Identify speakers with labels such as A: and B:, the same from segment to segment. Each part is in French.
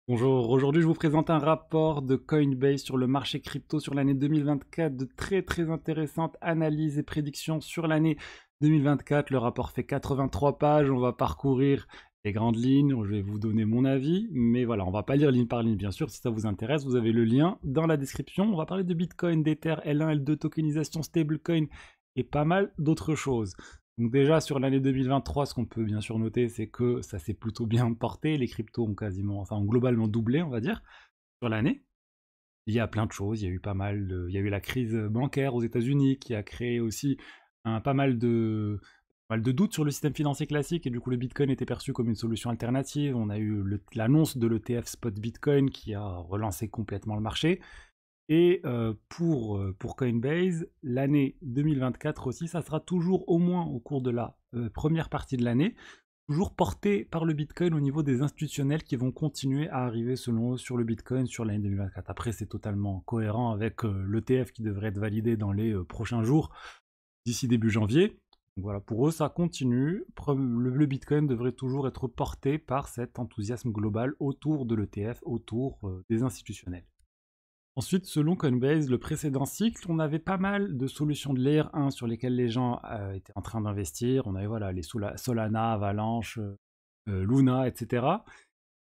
A: Bonjour, aujourd'hui je vous présente un rapport de Coinbase sur le marché crypto sur l'année 2024, de très intéressantes analyses et prédictions sur l'année 2024. Le rapport fait 83 pages, on va parcourir les grandes lignes, je vais vous donner mon avis, mais voilà, on va pas lire ligne par ligne bien sûr, si ça vous intéresse, vous avez le lien dans la description. On va parler de Bitcoin, d'Ether, L1, L2, tokenisation, stablecoin et pas mal d'autres choses. Donc déjà sur l'année 2023, ce qu'on peut bien sûr noter, c'est que ça s'est plutôt bien porté. Les cryptos ont quasiment, enfin ont globalement doublé, on va dire, sur l'année. Il y a plein de choses. Il y a eu pas mal de, il y a eu la crise bancaire aux États-Unis qui a créé aussi pas mal de doutes sur le système financier classique et du coup le Bitcoin était perçu comme une solution alternative. On a eu l'annonce de l'ETF Spot Bitcoin qui a relancé complètement le marché. Et pour Coinbase, l'année 2024 aussi, ça sera toujours au moins au cours de la première partie de l'année, toujours porté par le Bitcoin au niveau des institutionnels qui vont continuer à arriver selon eux sur le Bitcoin sur l'année 2024. Après, c'est totalement cohérent avec l'ETF qui devrait être validé dans les prochains jours, d'ici début janvier. Donc voilà, pour eux, ça continue. Le Bitcoin devrait toujours être porté par cet enthousiasme global autour de l'ETF, autour des institutionnels. Ensuite, selon Coinbase, le précédent cycle, on avait pas mal de solutions de Layer 1 sur lesquelles les gens étaient en train d'investir. On avait voilà, les Solana, Avalanche, Luna, etc.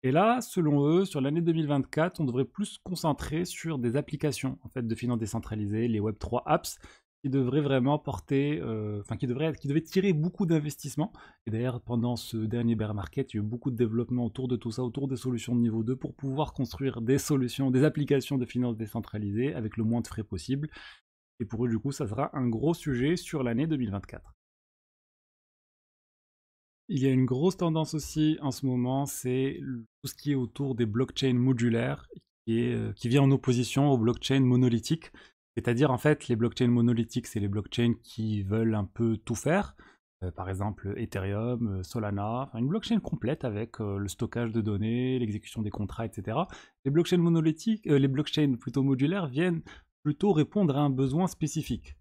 A: Et là, selon eux, sur l'année 2024, on devrait plus se concentrer sur des applications en fait, de finances décentralisées, les Web3 apps, qui devraient vraiment porter, enfin qui devaient tirer beaucoup d'investissements. Et d'ailleurs, pendant ce dernier bear market, il y a eu beaucoup de développement autour de tout ça, autour des solutions de niveau 2, pour pouvoir construire des solutions, des applications de finances décentralisées avec le moins de frais possible. Et pour eux, du coup, ça sera un gros sujet sur l'année 2024. Il y a une grosse tendance aussi en ce moment, c'est tout ce qui est autour des blockchains modulaires, qui vient en opposition aux blockchains monolithiques. C'est-à-dire, en fait, les blockchains monolithiques, c'est les blockchains qui veulent un peu tout faire. Par exemple, Ethereum, Solana, enfin, une blockchain complète avec le stockage de données, l'exécution des contrats, etc. Les blockchains monolithiques, les blockchains plutôt modulaires viennent plutôt répondre à un besoin spécifique.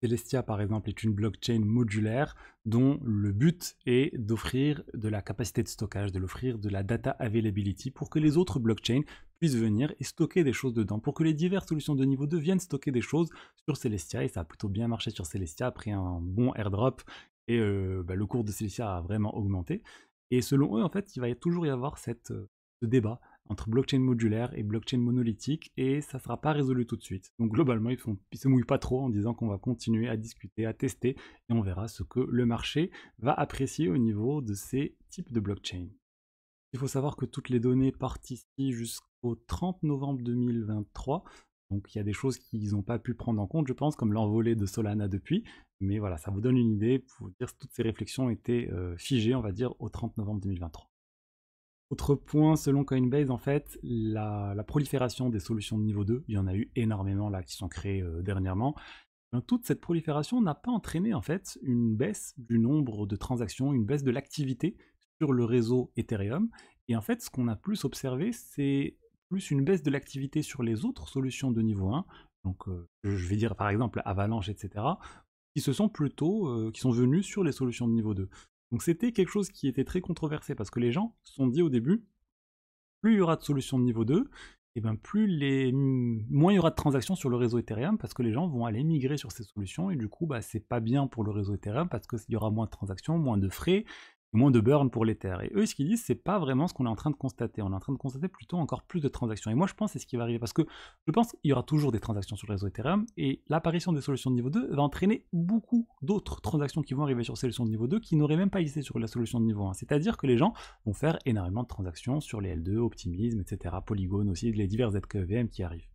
A: Celestia, par exemple, est une blockchain modulaire dont le but est d'offrir de la capacité de stockage, de l'offrir de la data availability pour que les autres blockchains puissent venir et stocker des choses dedans, pour que les diverses solutions de niveau 2 viennent stocker des choses sur Celestia. Et ça a plutôt bien marché sur Celestia après un bon airdrop. Et le cours de Celestia a vraiment augmenté. Et selon eux, en fait, il va toujours y avoir ce débat entre blockchain modulaire et blockchain monolithique, et ça ne sera pas résolu tout de suite. Donc globalement, ils se mouillent pas trop en disant qu'on va continuer à discuter, à tester, et on verra ce que le marché va apprécier au niveau de ces types de blockchain. Il faut savoir que toutes les données partent ici jusqu'au 30 novembre 2023, donc il y a des choses qu'ils n'ont pas pu prendre en compte, je pense, comme l'envolée de Solana depuis, mais voilà, ça vous donne une idée pour dire que toutes ces réflexions étaient figées, on va dire, au 30 novembre 2023. Autre point, selon Coinbase, en fait, la prolifération des solutions de niveau 2, il y en a eu énormément là qui sont créées dernièrement. Toute cette prolifération n'a pas entraîné en fait une baisse du nombre de transactions, une baisse de l'activité sur le réseau Ethereum. Et en fait, ce qu'on a plus observé, c'est plus une baisse de l'activité sur les autres solutions de niveau 1. Donc, je vais dire par exemple Avalanche, etc., qui se sont plutôt, qui sont venus sur les solutions de niveau 2. Donc c'était quelque chose qui était très controversé parce que les gens se sont dit au début, plus il y aura de solutions de niveau 2, et ben moins il y aura de transactions sur le réseau Ethereum parce que les gens vont aller migrer sur ces solutions et du coup bah, c'est pas bien pour le réseau Ethereum parce qu'il y aura moins de transactions, moins de frais, moins de burn pour l'Ether. Et eux ce qu'ils disent c'est pas vraiment ce qu'on est en train de constater, on est en train de constater plutôt encore plus de transactions. Et moi je pense que c'est ce qui va arriver parce que je pense qu'il y aura toujours des transactions sur le réseau Ethereum et l'apparition des solutions de niveau 2 va entraîner beaucoup d'autres transactions qui vont arriver sur ces solutions de niveau 2 qui n'auraient même pas existé sur la solution de niveau 1. C'est-à-dire que les gens vont faire énormément de transactions sur les L2, Optimism, etc., Polygon aussi, les divers ZKEVM qui arrivent.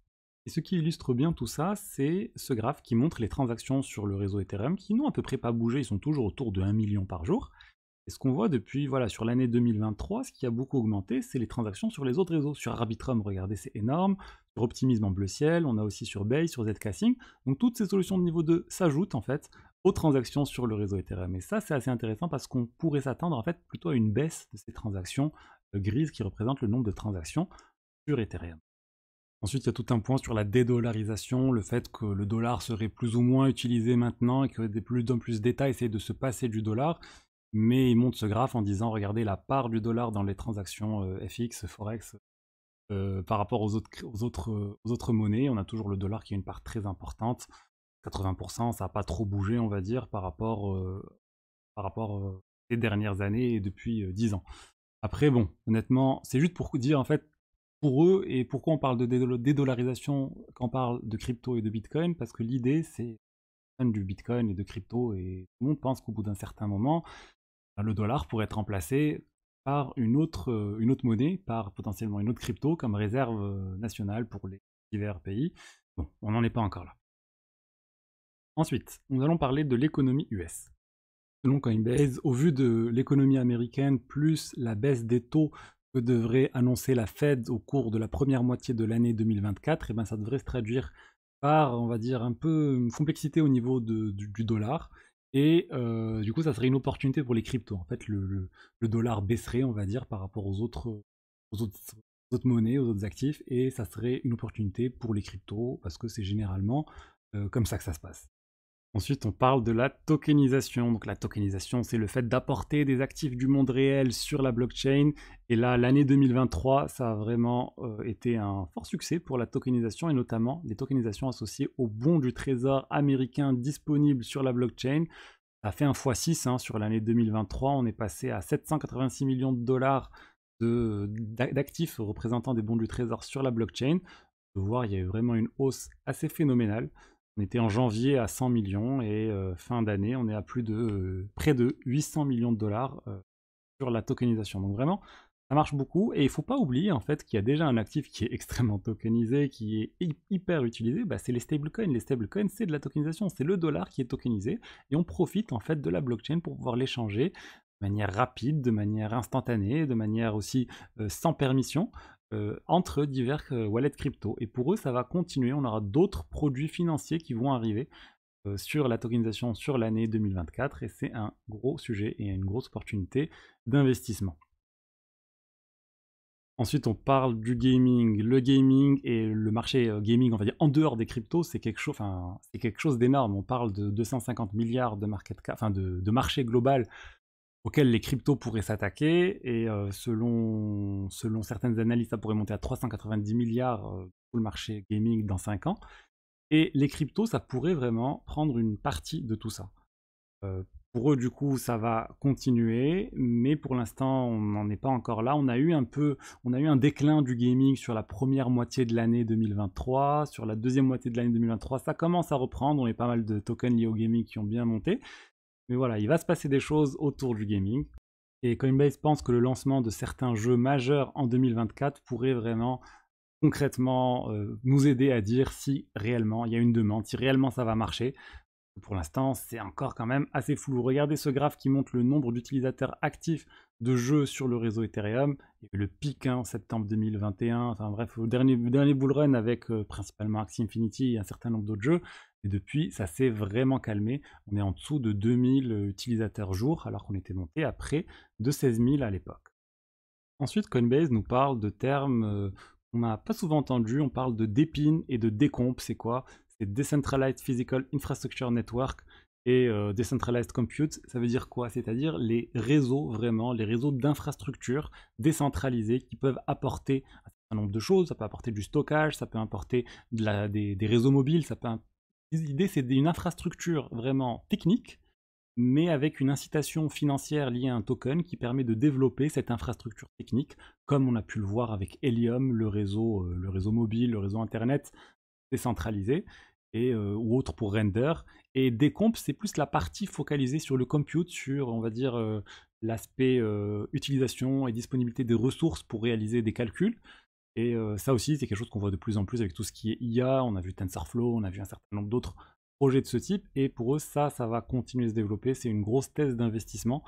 A: Et ce qui illustre bien tout ça, c'est ce graphe qui montre les transactions sur le réseau Ethereum qui n'ont à peu près pas bougé, ils sont toujours autour de 1 million par jour. Et ce qu'on voit depuis, voilà, sur l'année 2023, ce qui a beaucoup augmenté, c'est les transactions sur les autres réseaux. Sur Arbitrum, regardez, c'est énorme. Sur Optimism en bleu ciel, on a aussi sur Base, sur Zcasing. Donc toutes ces solutions de niveau 2 s'ajoutent en fait aux transactions sur le réseau Ethereum. Et ça, c'est assez intéressant parce qu'on pourrait s'attendre en fait plutôt à une baisse de ces transactions grises qui représentent le nombre de transactions sur Ethereum. Ensuite, il y a tout un point sur la dédollarisation, le fait que le dollar serait plus ou moins utilisé maintenant et que de plus en plus d'États essayent de se passer du dollar. mais il montre ce graphe en disant, regardez la part du dollar dans les transactions FX, Forex, par rapport aux autres monnaies. On a toujours le dollar qui a une part très importante. 80%, ça n'a pas trop bougé, on va dire, par rapport ces dernières années et depuis 10 ans. Après, bon, honnêtement, c'est juste pour dire, en fait, pour eux, et pourquoi on parle de dédollarisation quand on parle de crypto et de Bitcoin, parce que l'idée, c'est du Bitcoin et de crypto, et tout le monde pense qu'au bout d'un certain moment, le dollar pourrait être remplacé par une autre monnaie, par potentiellement une autre crypto comme réserve nationale pour les divers pays. Bon, on n'en est pas encore là. Ensuite, nous allons parler de l'économie US. Selon Coinbase, au vu de l'économie américaine plus la baisse des taux que devrait annoncer la Fed au cours de la première moitié de l'année 2024, et ben ça devrait se traduire par, on va dire, un peu une complexité au niveau du dollar. Et du coup, ça serait une opportunité pour les cryptos. En fait, le dollar baisserait, on va dire, par rapport aux autres monnaies, aux autres actifs, et ça serait une opportunité pour les cryptos, parce que c'est généralement comme ça que ça se passe. Ensuite, on parle de la tokenisation. Donc la tokenisation, c'est le fait d'apporter des actifs du monde réel sur la blockchain. Et là, l'année 2023, ça a vraiment été un fort succès pour la tokenisation, et notamment les tokenisations associées aux bons du trésor américain disponibles sur la blockchain. Ça a fait un x6 sur l'année 2023. On est passé à 786 millions de dollars d'actifs représentant des bons du trésor sur la blockchain. On peut voir, il y a eu vraiment une hausse assez phénoménale. On était en janvier à 100 millions et fin d'année, on est à près de 800 millions de dollars sur la tokenisation. Donc vraiment, ça marche beaucoup, et il ne faut pas oublier en fait qu'il y a déjà un actif qui est extrêmement tokenisé, qui est hyper utilisé, c'est les stablecoins. Les stablecoins, c'est de la tokenisation, c'est le dollar qui est tokenisé, et on profite en fait de la blockchain pour pouvoir l'échanger de manière rapide, de manière instantanée, de manière aussi sans permission, entre divers wallets crypto. Et pour eux, ça va continuer. On aura d'autres produits financiers qui vont arriver sur la tokenisation sur l'année 2024, et c'est un gros sujet et une grosse opportunité d'investissement. Ensuite, on parle du gaming. Le gaming et le marché gaming, on va dire, en dehors des cryptos, c'est quelque chose d'énorme. On parle de 250 milliards de market cap, de marché global auquel les cryptos pourraient s'attaquer, et selon certaines analyses, ça pourrait monter à 390 milliards pour le marché gaming dans 5 ans. Et les cryptos, ça pourrait vraiment prendre une partie de tout ça. Pour eux, du coup, ça va continuer, mais pour l'instant, on n'en est pas encore là. On a eu un déclin du gaming sur la première moitié de l'année 2023. Sur la deuxième moitié de l'année 2023, ça commence à reprendre. On a pas mal de tokens liés au gaming qui ont bien monté. Mais voilà, il va se passer des choses autour du gaming. Et Coinbase pense que le lancement de certains jeux majeurs en 2024 pourrait vraiment concrètement nous aider à dire si réellement il y a une demande, si réellement ça va marcher. Pour l'instant, c'est encore quand même assez flou. Regardez ce graphe qui montre le nombre d'utilisateurs actifs de jeux sur le réseau Ethereum. Il y a eu le pic en septembre 2021, enfin bref, au dernier bull run avec principalement Axie Infinity et un certain nombre d'autres jeux. Et depuis, ça s'est vraiment calmé. On est en dessous de 2000 utilisateurs jour, alors qu'on était monté à près de 16 000 à l'époque. Ensuite, Coinbase nous parle de termes qu'on n'a pas souvent entendus. On parle de DePIN et de Decomp. C'est quoi? C'est Decentralized Physical Infrastructure Network et Decentralized Compute. Ça veut dire quoi? C'est-à-dire les réseaux, vraiment, les réseaux d'infrastructures décentralisés qui peuvent apporter un certain nombre de choses. Ça peut apporter du stockage, ça peut apporter des réseaux mobiles. L'idée, c'est une infrastructure vraiment technique, mais avec une incitation financière liée à un token qui permet de développer cette infrastructure technique, comme on a pu le voir avec Helium, le réseau mobile, le réseau internet décentralisé, ou autre pour Render. Et Decomp, c'est plus la partie focalisée sur le compute, sur, on va dire, l'aspect utilisation et disponibilité des ressources pour réaliser des calculs. Et ça aussi, c'est quelque chose qu'on voit de plus en plus avec tout ce qui est IA. On a vu TensorFlow, on a vu un certain nombre d'autres projets de ce type. Et pour eux, ça va continuer à se développer. C'est une grosse thèse d'investissement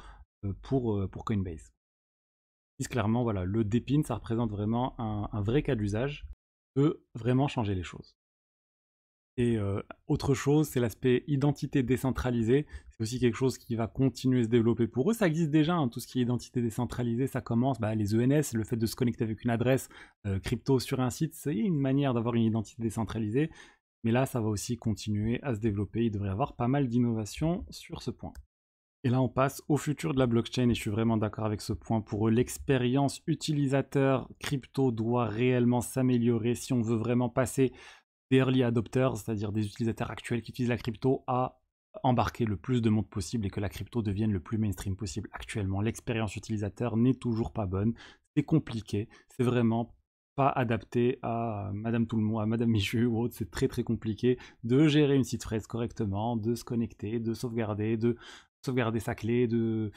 A: pour Coinbase. Ils disent clairement, voilà, le DePIN, ça représente vraiment un vrai cas d'usage, peut vraiment changer les choses. Et autre chose, c'est l'aspect identité décentralisée. C'est aussi quelque chose qui va continuer à se développer pour eux. Ça existe déjà, tout ce qui est identité décentralisée, ça commence, les ENS, le fait de se connecter avec une adresse crypto sur un site, c'est une manière d'avoir une identité décentralisée. Mais là, ça va aussi continuer à se développer. Il devrait y avoir pas mal d'innovations sur ce point. Et là, on passe au futur de la blockchain et je suis vraiment d'accord avec ce point. Pour eux, l'expérience utilisateur crypto doit réellement s'améliorer si on veut vraiment passer des early adopters, c'est-à-dire des utilisateurs actuels qui utilisent la crypto, à embarquer le plus de monde possible et que la crypto devienne le plus mainstream possible. Actuellement, l'expérience utilisateur n'est toujours pas bonne, c'est compliqué, c'est vraiment pas adapté à Madame Tout le Monde, à Madame Michu ou autre, c'est très très compliqué de gérer une site phrase correctement, de se connecter, de sauvegarder sa clé, de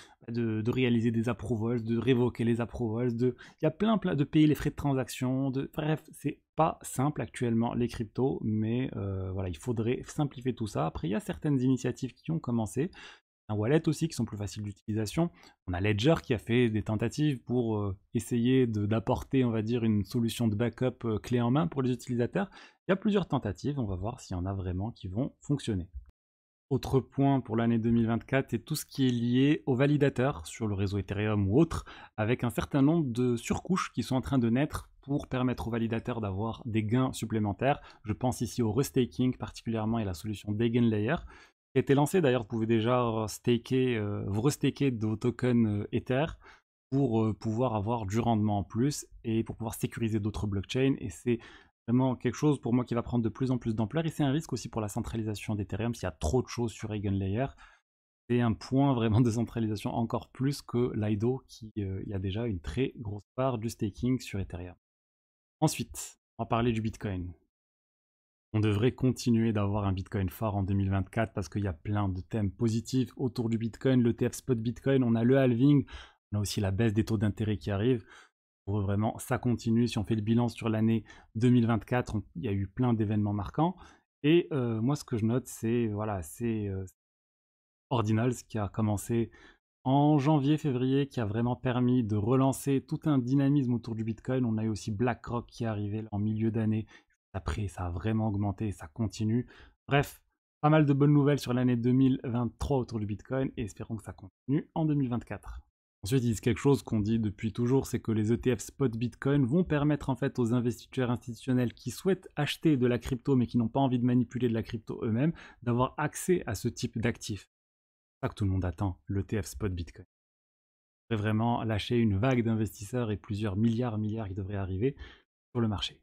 A: réaliser des approvals, de révoquer les approvals, il y a plein de payer les frais de transaction, bref, c'est pas simple actuellement les cryptos, mais voilà, il faudrait simplifier tout ça. Après, il y a certaines initiatives qui ont commencé, un wallet aussi qui sont plus faciles d'utilisation. On a Ledger qui a fait des tentatives pour essayer d'apporter, on va dire, une solution de backup clé en main pour les utilisateurs. Il y a plusieurs tentatives, on va voir s'il y en a vraiment qui vont fonctionner. Autre point pour l'année 2024, c'est tout ce qui est lié aux validateurs sur le réseau Ethereum ou autre, avec un certain nombre de surcouches qui sont en train de naître pour permettre aux validateurs d'avoir des gains supplémentaires. Je pense ici au restaking particulièrement et la solution d'Eigenlayer qui a été lancée. D'ailleurs, vous pouvez déjà vous restaker de vos tokens Ether pour pouvoir avoir du rendement en plus et pour pouvoir sécuriser d'autres blockchains. Et c'est vraiment quelque chose pour moi qui va prendre de plus en plus d'ampleur et c'est un risque aussi pour la centralisation d'Ethereum s'il y a trop de choses sur Eigenlayer. C'est un point vraiment de centralisation encore plus que Lido qui y a déjà une très grosse part du staking sur Ethereum. Ensuite, on va parler du Bitcoin. On devrait continuer d'avoir un Bitcoin fort en 2024 parce qu'il y a plein de thèmes positifs autour du Bitcoin, le l'ETF spot Bitcoin, on a le halving, on a aussi la baisse des taux d'intérêt qui arrive. Pour vraiment, ça continue. Si on fait le bilan sur l'année 2024, il y a eu plein d'événements marquants. Et moi, ce que je note, c'est voilà, c'est Ordinals qui a commencé en janvier-février, qui a vraiment permis de relancer tout un dynamisme autour du Bitcoin. On a eu aussi BlackRock qui est arrivé en milieu d'année. Après, ça a vraiment augmenté et ça continue. Bref, pas mal de bonnes nouvelles sur l'année 2023 autour du Bitcoin et espérons que ça continue en 2024. Ensuite, ils disent quelque chose qu'on dit depuis toujours, c'est que les ETF spot Bitcoin vont permettre en fait aux investisseurs institutionnels qui souhaitent acheter de la crypto mais qui n'ont pas envie de manipuler de la crypto eux-mêmes, d'avoir accès à ce type d'actifs. C'est ça que tout le monde attend, l'ETF spot Bitcoin. Il devrait vraiment lâcher une vague d'investisseurs et plusieurs milliards qui devraient arriver sur le marché.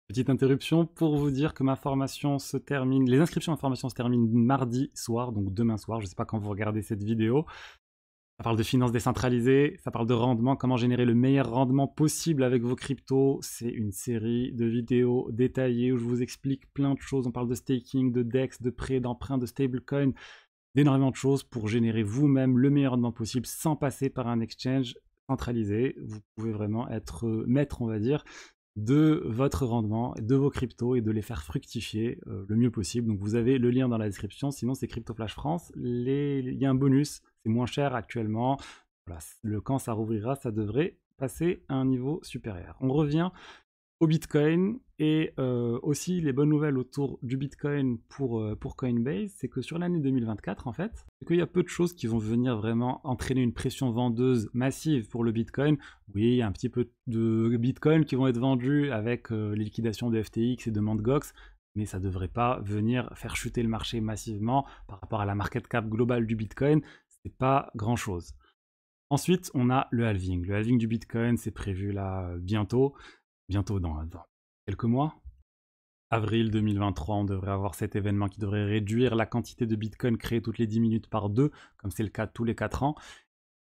A: Petite interruption pour vous dire que ma formation se termine, les inscriptions à ma formation se terminent mardi soir, donc demain soir, je ne sais pas quand vous regardez cette vidéo. Ça parle de finances décentralisées, ça parle de rendement, comment générer le meilleur rendement possible avec vos cryptos. C'est une série de vidéos détaillées où je vous explique plein de choses. On parle de staking, de DEX, de prêt, d'emprunt, de stablecoin, d'énormément de choses pour générer vous-même le meilleur rendement possible sans passer par un exchange centralisé. Vous pouvez vraiment être maître, on va dire, de votre rendement, de vos cryptos et de les faire fructifier le mieux possible. Donc vous avez le lien dans la description, sinon c'est Crypto Flash France. Il y a un bonus, c'est moins cher actuellement. Voilà, quand ça rouvrira, ça devrait passer à un niveau supérieur. On revient au Bitcoin et aussi les bonnes nouvelles autour du Bitcoin pour Coinbase, c'est que sur l'année 2024 en fait, c'est qu'il y a peu de choses qui vont venir vraiment entraîner une pression vendeuse massive pour le Bitcoin. Oui, il y a un petit peu de Bitcoin qui vont être vendus avec les liquidations de FTX et de Mt. Gox, mais ça ne devrait pas venir faire chuter le marché massivement par rapport à la market cap globale du Bitcoin, c'est pas grand chose. Ensuite, on a le halving. Le halving du Bitcoin, c'est prévu là bientôt dans quelques mois. Avril 2023, on devrait avoir cet événement qui devrait réduire la quantité de Bitcoin créée toutes les 10 minutes par 2, comme c'est le cas tous les 4 ans.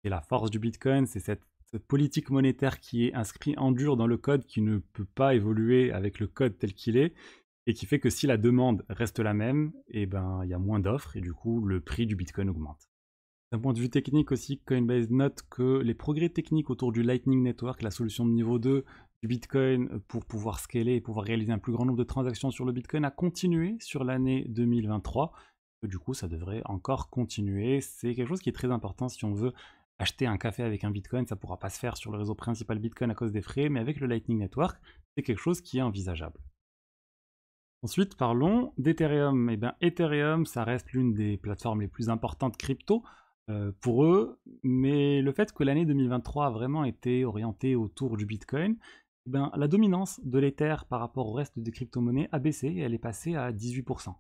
A: Et la force du Bitcoin, c'est cette politique monétaire qui est inscrite en dur dans le code, qui ne peut pas évoluer avec le code tel qu'il est, et qui fait que si la demande reste la même, et ben il y a moins d'offres, et du coup le prix du Bitcoin augmente. D'un point de vue technique aussi, Coinbase note que les progrès techniques autour du Lightning Network, la solution de niveau 2 du Bitcoin pour pouvoir scaler et pouvoir réaliser un plus grand nombre de transactions sur le Bitcoin a continué sur l'année 2023. Du coup, ça devrait encore continuer. C'est quelque chose qui est très important si on veut acheter un café avec un Bitcoin. Ça ne pourra pas se faire sur le réseau principal Bitcoin à cause des frais, mais avec le Lightning Network, c'est quelque chose qui est envisageable. Ensuite, parlons d'Ethereum. Eh bien, Ethereum, ça reste l'une des plateformes les plus importantes crypto pour eux, mais le fait que l'année 2023 a vraiment été orientée autour du Bitcoin, eh bien, la dominance de l'Ether par rapport au reste des crypto-monnaies a baissé et elle est passée à 18%.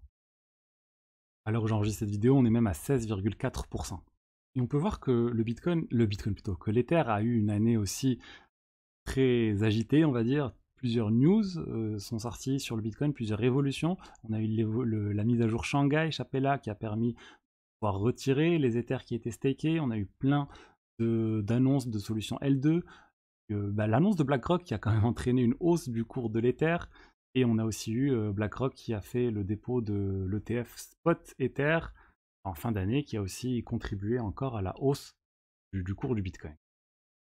A: À l'heure où j'enregistre cette vidéo, on est même à 16,4%. Et on peut voir que le Bitcoin plutôt, que l'Ether a eu une année aussi très agitée, on va dire. Plusieurs news sont sorties sur le Bitcoin, plusieurs révolutions. On a eu la mise à jour Shanghai, Chapella, qui a permis de pouvoir retirer les Ethers qui étaient stakés. On a eu plein d'annonces de solutions L2. L'annonce de BlackRock qui a quand même entraîné une hausse du cours de l'Ether. Et on a aussi eu BlackRock qui a fait le dépôt de l'ETF Spot Ether en fin d'année, qui a aussi contribué encore à la hausse du cours du Bitcoin.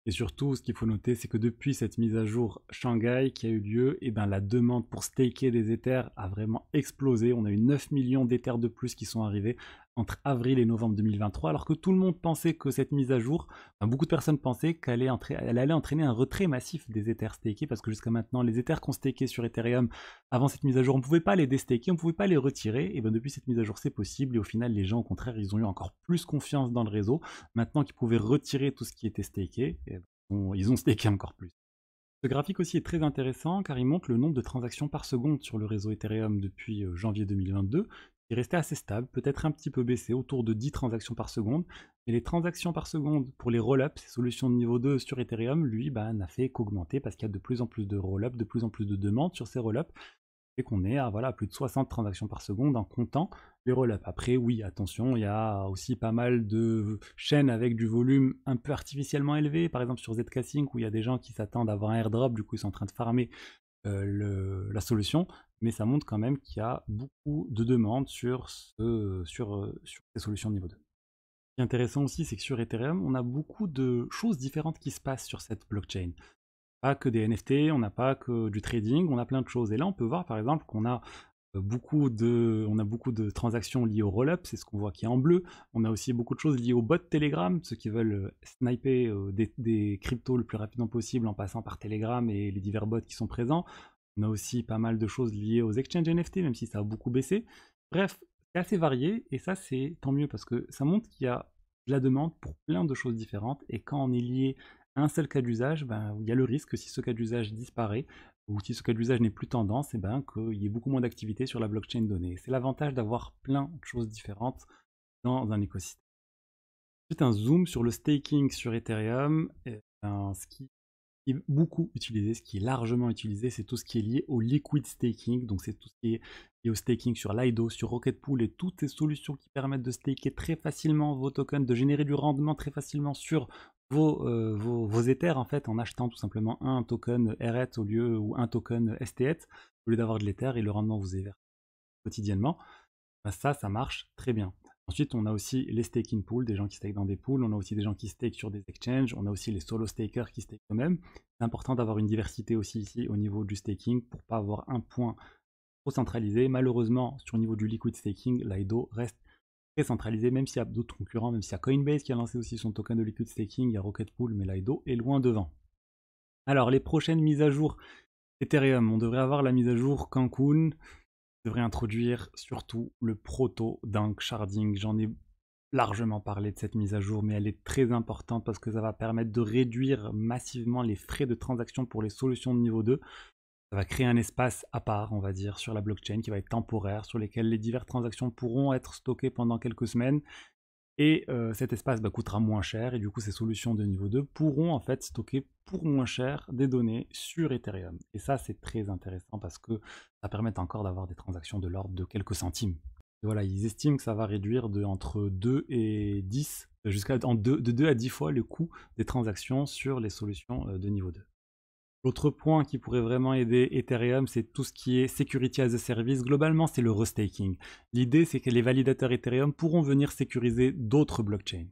A: Et surtout, ce qu'il faut noter, c'est que depuis cette mise à jour Shanghai qui a eu lieu, et ben, la demande pour staker des Ethers a vraiment explosé. On a eu 9 millions d'Ethers de plus qui sont arrivés entre avril et novembre 2023, alors que tout le monde pensait que cette mise à jour, beaucoup de personnes pensaient qu'elle allait entraîner un retrait massif des Ethers stakés, parce que jusqu'à maintenant, les Ethers qu'on stakait sur Ethereum, avant cette mise à jour, on ne pouvait pas les déstaker, on ne pouvait pas les retirer, et ben depuis cette mise à jour, c'est possible, et au final, les gens, au contraire, ils ont eu encore plus confiance dans le réseau, maintenant qu'ils pouvaient retirer tout ce qui était staké, ils ont staké encore plus. Ce graphique aussi est très intéressant car il montre le nombre de transactions par seconde sur le réseau Ethereum depuis janvier 2022, qui est resté assez stable, peut-être un petit peu baissé, autour de 10 transactions par seconde. Et les transactions par seconde pour les roll-ups, ces solutions de niveau 2 sur Ethereum, lui, n'a fait qu'augmenter parce qu'il y a de plus en plus de roll-ups, de plus en plus de demandes sur ces roll-ups, et qu'on est à voilà, plus de 60 transactions par seconde en comptant les roll-ups. Après, oui, attention, il y a aussi pas mal de chaînes avec du volume un peu artificiellement élevé, par exemple sur Zcasing, où il y a des gens qui s'attendent à avoir un airdrop, du coup ils sont en train de farmer la solution, mais ça montre quand même qu'il y a beaucoup de demandes sur ces solutions de niveau 2. Ce qui est intéressant aussi, c'est que sur Ethereum, on a beaucoup de choses différentes qui se passent sur cette blockchain. Pas que des NFT, on n'a pas que du trading, on a plein de choses. Et là, on peut voir par exemple qu'on a beaucoup de transactions liées au roll-up, c'est ce qu'on voit qui est en bleu. On a aussi beaucoup de choses liées au bot Telegram, ceux qui veulent sniper des cryptos le plus rapidement possible en passant par Telegram et les divers bots qui sont présents. On a aussi pas mal de choses liées aux exchanges NFT, même si ça a beaucoup baissé. Bref, c'est assez varié et ça c'est tant mieux parce que ça montre qu'il y a de la demande pour plein de choses différentes et quand on est lié à un seul cas d'usage, il y a le risque que si ce cas d'usage disparaît, ou si ce cas d'usage n'est plus tendance, qu'il y ait beaucoup moins d'activité sur la blockchain donnée. C'est l'avantage d'avoir plein de choses différentes dans un écosystème. Ensuite, un zoom sur le staking sur Ethereum. Ce qui est beaucoup utilisé, ce qui est largement utilisé, c'est tout ce qui est lié au liquid staking. Donc c'est tout ce qui est lié au staking sur Lido, sur Rocket Pool et toutes ces solutions qui permettent de staker très facilement vos tokens, de générer du rendement très facilement sur vos Ethers en fait, en achetant tout simplement un token RET ou un token STET au lieu d'avoir de l'Ether et le rendement vous est versé quotidiennement. Ça marche très bien. Ensuite, on a aussi les staking pools, des gens qui stake dans des pools. On a aussi des gens qui stake sur des exchanges. On a aussi les solo stakers qui stake eux-mêmes. C'est important d'avoir une diversité aussi ici au niveau du staking pour pas avoir un point trop centralisé. Malheureusement, sur le niveau du liquid staking, Lido reste très centralisé, même s'il y a d'autres concurrents, même s'il y a Coinbase qui a lancé aussi son token de liquid staking, il y a Rocket Pool, mais Lido est loin devant. Alors, les prochaines mises à jour Ethereum, on devrait avoir la mise à jour Cancun, devrait introduire surtout le proto Dunk Sharding. J'en ai largement parlé de cette mise à jour, mais elle est très importante parce que ça va permettre de réduire massivement les frais de transaction pour les solutions de niveau 2. Ça va créer un espace à part, on va dire, sur la blockchain qui va être temporaire, sur lesquels les diverses transactions pourront être stockées pendant quelques semaines. Et cet espace coûtera moins cher et du coup ces solutions de niveau 2 pourront en fait stocker pour moins cher des données sur Ethereum. Et ça c'est très intéressant parce que ça permet encore d'avoir des transactions de l'ordre de quelques centimes. Et voilà, ils estiment que ça va réduire entre 2 et 10, de 2 à 10 fois le coût des transactions sur les solutions de niveau 2. L'autre point qui pourrait vraiment aider Ethereum, c'est tout ce qui est Security as a Service. Globalement, c'est le restaking. L'idée, c'est que les validateurs Ethereum pourront venir sécuriser d'autres blockchains.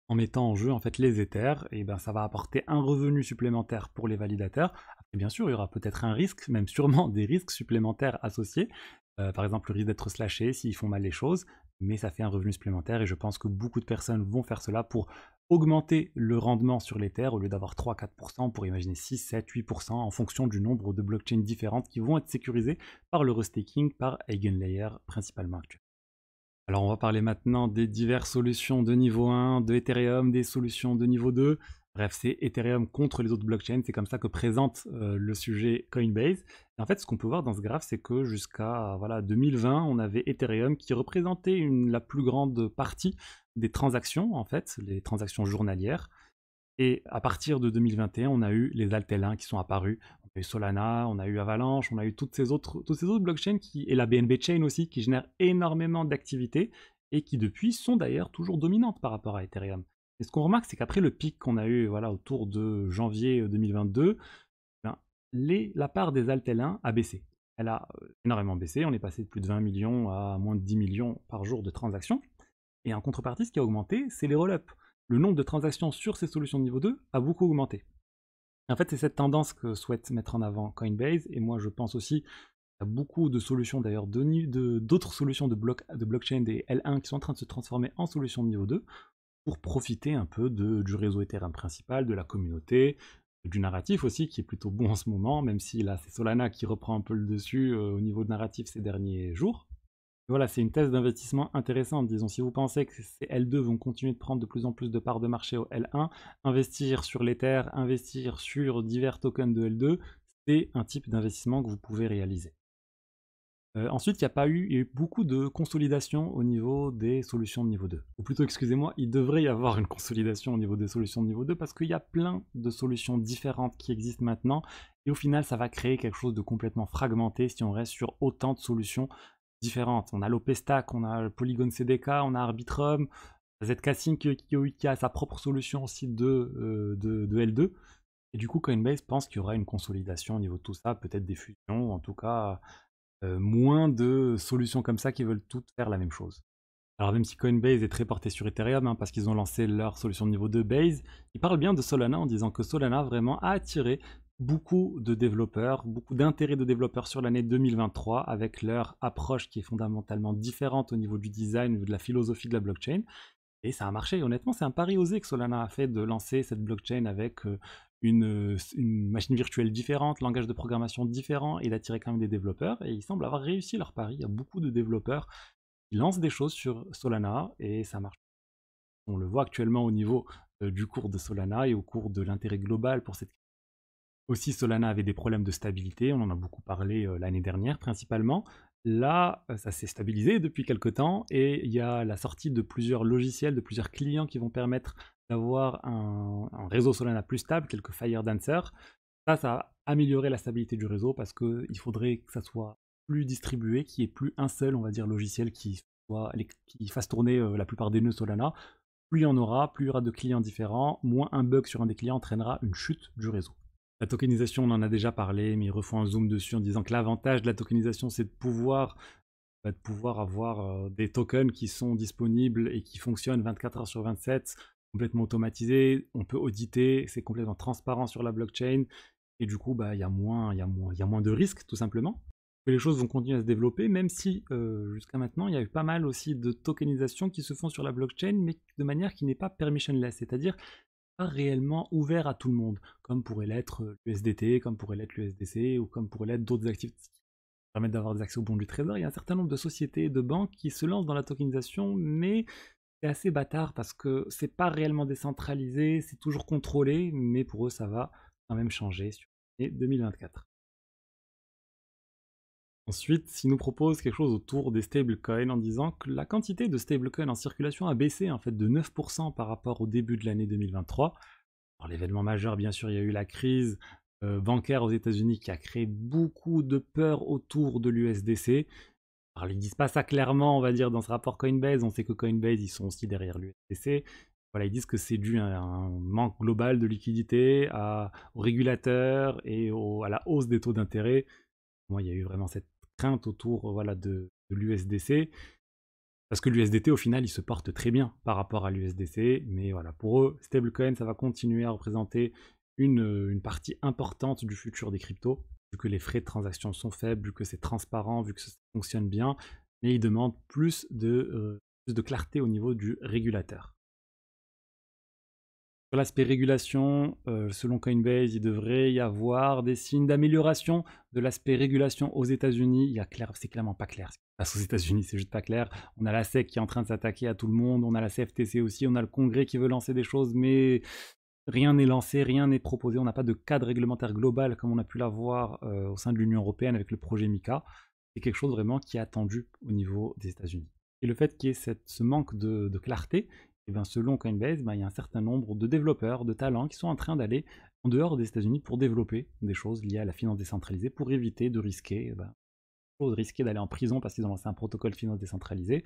A: En mettant en jeu en fait les Ethers, et ça va apporter un revenu supplémentaire pour les validateurs. Après, bien sûr, il y aura peut-être un risque, même sûrement des risques supplémentaires associés. Par exemple, le risque d'être slashé s'ils font mal les choses, mais ça fait un revenu supplémentaire et je pense que beaucoup de personnes vont faire cela pour augmenter le rendement sur l'Ether au lieu d'avoir 3-4%, on pourrait imaginer 6, 7, 8% en fonction du nombre de blockchains différentes qui vont être sécurisées par le restaking, par Eigenlayer principalement actuellement. Alors on va parler maintenant des diverses solutions de niveau 1 de Ethereum, des solutions de niveau 2. Bref, c'est Ethereum contre les autres blockchains, c'est comme ça que présente le sujet Coinbase. Et en fait, ce qu'on peut voir dans ce graphe, c'est que jusqu'à voilà, 2020, on avait Ethereum qui représentait la plus grande partie des transactions, en fait, les transactions journalières. Et à partir de 2021, on a eu les Altel 1 qui sont apparus. On a eu Solana, on a eu Avalanche, on a eu toutes ces autres blockchains et la BNB Chain aussi, qui génèrent énormément d'activités et qui depuis sont d'ailleurs toujours dominantes par rapport à Ethereum. Et ce qu'on remarque, c'est qu'après le pic qu'on a eu voilà, autour de janvier 2022, ben, la part des Altel 1 a baissé. Elle a énormément baissé. On est passé de plus de 20 millions à moins de 10 millions par jour de transactions. Et en contrepartie, ce qui a augmenté, c'est les roll-ups. Le nombre de transactions sur ces solutions de niveau 2 a beaucoup augmenté. En fait, c'est cette tendance que souhaite mettre en avant Coinbase, et moi je pense aussi qu'il y a beaucoup de solutions d'ailleurs, d'autres solutions de blockchain, des L1 qui sont en train de se transformer en solutions de niveau 2 pour profiter un peu du réseau Ethereum principal, de la communauté, du narratif aussi qui est plutôt bon en ce moment, même si là c'est Solana qui reprend un peu le dessus au niveau de narratif ces derniers jours. Voilà, c'est une thèse d'investissement intéressante. Disons, si vous pensez que ces L2 vont continuer de prendre de plus en plus de parts de marché au L1, investir sur l'Ether, investir sur divers tokens de L2, c'est un type d'investissement que vous pouvez réaliser. Ensuite, il y a eu beaucoup de consolidation au niveau des solutions de niveau 2. Ou plutôt, excusez-moi, il devrait y avoir une consolidation au niveau des solutions de niveau 2 parce qu'il y a plein de solutions différentes qui existent maintenant et au final, ça va créer quelque chose de complètement fragmenté si on reste sur autant de solutions différentes. On a l'OP-Stack, on a le Polygon CDK, on a Arbitrum, ZK-Sync qui a sa propre solution aussi de L2. Et du coup, Coinbase pense qu'il y aura une consolidation au niveau de tout ça, peut-être des fusions, en tout cas moins de solutions comme ça qui veulent toutes faire la même chose. Alors même si Coinbase est très porté sur Ethereum, hein, parce qu'ils ont lancé leur solution de niveau 2 Base, ils parlent bien de Solana en disant que Solana vraiment a attiré beaucoup de développeurs, beaucoup d'intérêt de développeurs sur l'année 2023 avec leur approche qui est fondamentalement différente au niveau du design, au niveau de la philosophie de la blockchain. Et ça a marché, honnêtement, c'est un pari osé que Solana a fait de lancer cette blockchain avec une machine virtuelle différente, langage de programmation différent et d'attirer quand même des développeurs. Et ils semblent avoir réussi leur pari. Il y a beaucoup de développeurs qui lancent des choses sur Solana et ça marche. On le voit actuellement au niveau du cours de Solana et au cours de l'intérêt global pour cette. Aussi, Solana avait des problèmes de stabilité, on en a beaucoup parlé l'année dernière principalement. Là, ça s'est stabilisé depuis quelque temps et il y a la sortie de plusieurs logiciels, de plusieurs clients qui vont permettre d'avoir un réseau Solana plus stable, quelques Firedancer. Ça a amélioré la stabilité du réseau parce qu'il faudrait que ça soit plus distribué, qu'il n'y ait plus un seul, on va dire, logiciel qui fasse tourner la plupart des nœuds Solana. Plus il y en aura, plus il y aura de clients différents, moins un bug sur un des clients entraînera une chute du réseau. La tokenisation, on en a déjà parlé, mais ils refont un zoom dessus en disant que l'avantage de la tokenisation, c'est de pouvoir avoir des tokens qui sont disponibles et qui fonctionnent 24 heures sur 27, complètement automatisés. On peut auditer, c'est complètement transparent sur la blockchain. Et du coup, il y a moins de risques, tout simplement. Et les choses vont continuer à se développer, même si jusqu'à maintenant, il y a eu pas mal aussi de tokenisation qui se font sur la blockchain, mais de manière qui n'est pas permissionless, c'est-à-dire pas réellement ouvert à tout le monde, comme pourrait l'être l'USDT, comme pourrait l'être l'USDC, ou comme pourrait l'être d'autres actifs qui permettent d'avoir des accès aux bons du trésor. Il y a un certain nombre de sociétés et de banques qui se lancent dans la tokenisation, mais c'est assez bâtard parce que c'est pas réellement décentralisé, c'est toujours contrôlé, mais pour eux ça va quand même changer sur l'année 2024. Ensuite, ils nous proposent quelque chose autour des stablecoins en disant que la quantité de stablecoins en circulation a baissé en fait de 9% par rapport au début de l'année 2023. Alors l'événement majeur, bien sûr, il y a eu la crise bancaire aux États-Unis qui a créé beaucoup de peur autour de l'USDC. Alors ils disent pas ça clairement, on va dire, dans ce rapport Coinbase. On sait que Coinbase, ils sont aussi derrière l'USDC. Voilà, ils disent que c'est dû à un manque global de liquidité, aux régulateurs et à la hausse des taux d'intérêt. Moi, il y a eu vraiment cette crainte autour voilà, de l'USDC. Parce que l'USDT, au final, il se porte très bien par rapport à l'USDC. Mais voilà, pour eux, stablecoin, ça va continuer à représenter une partie importante du futur des cryptos, vu que les frais de transaction sont faibles, vu que c'est transparent, vu que ça fonctionne bien. Mais ils demandent plus de clarté au niveau du régulateur. Sur l'aspect régulation, selon Coinbase, il devrait y avoir des signes d'amélioration de l'aspect régulation aux États-Unis. C'est clairement pas clair. Ce qui se passe aux États-Unis, c'est juste pas clair. On a la SEC qui est en train de s'attaquer à tout le monde, on a la CFTC aussi, on a le Congrès qui veut lancer des choses, mais Rien n'est lancé, rien n'est proposé, on n'a pas de cadre réglementaire global comme on a pu l'avoir au sein de l'Union européenne avec le projet MiCA. C'est quelque chose vraiment qui est attendu au niveau des États-Unis. Et le fait qu'il y ait ce manque de clarté, et bien selon Coinbase, ben, il y a un certain nombre de développeurs, de talents qui sont en train d'aller en dehors des États-Unis pour développer des choses liées à la finance décentralisée, pour éviter de risquer, risquer d'aller en prison parce qu'ils ont lancé un protocole finance décentralisé.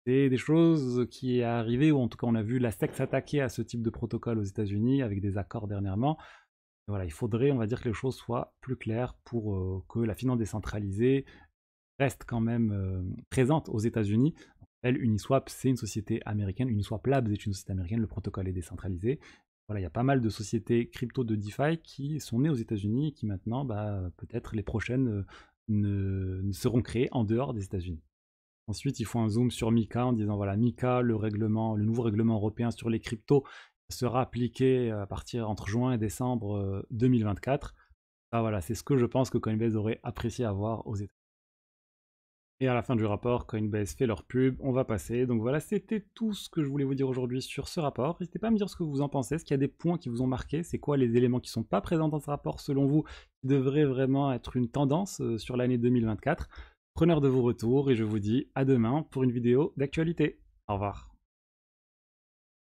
A: C'est des choses qui est arrivé, ou en tout cas on a vu la SEC s'attaquer à ce type de protocole aux États-Unis avec des accords dernièrement. Voilà, il faudrait, on va dire, que les choses soient plus claires pour que la finance décentralisée reste quand même présente aux États-Unis. Elle, Uniswap, c'est une société américaine. Uniswap Labs est une société américaine. Le protocole est décentralisé. Voilà, il y a pas mal de sociétés crypto de DeFi qui sont nées aux États-Unis et qui maintenant, peut-être les prochaines ne seront créées en dehors des États-Unis. Ensuite, il faut un zoom sur MiCA en disant voilà, MiCA, le nouveau règlement européen sur les cryptos sera appliqué à partir entre juin et décembre 2024. Ah, voilà, c'est ce que je pense que Coinbase aurait apprécié avoir aux États. Et à la fin du rapport, Coinbase fait leur pub, on va passer. Donc voilà, c'était tout ce que je voulais vous dire aujourd'hui sur ce rapport. N'hésitez pas à me dire ce que vous en pensez. Est-ce qu'il y a des points qui vous ont marqué? C'est quoi les éléments qui ne sont pas présents dans ce rapport, selon vous, qui devraient vraiment être une tendance sur l'année 2024? Preneur de vos retours et je vous dis à demain pour une vidéo d'actualité. Au revoir.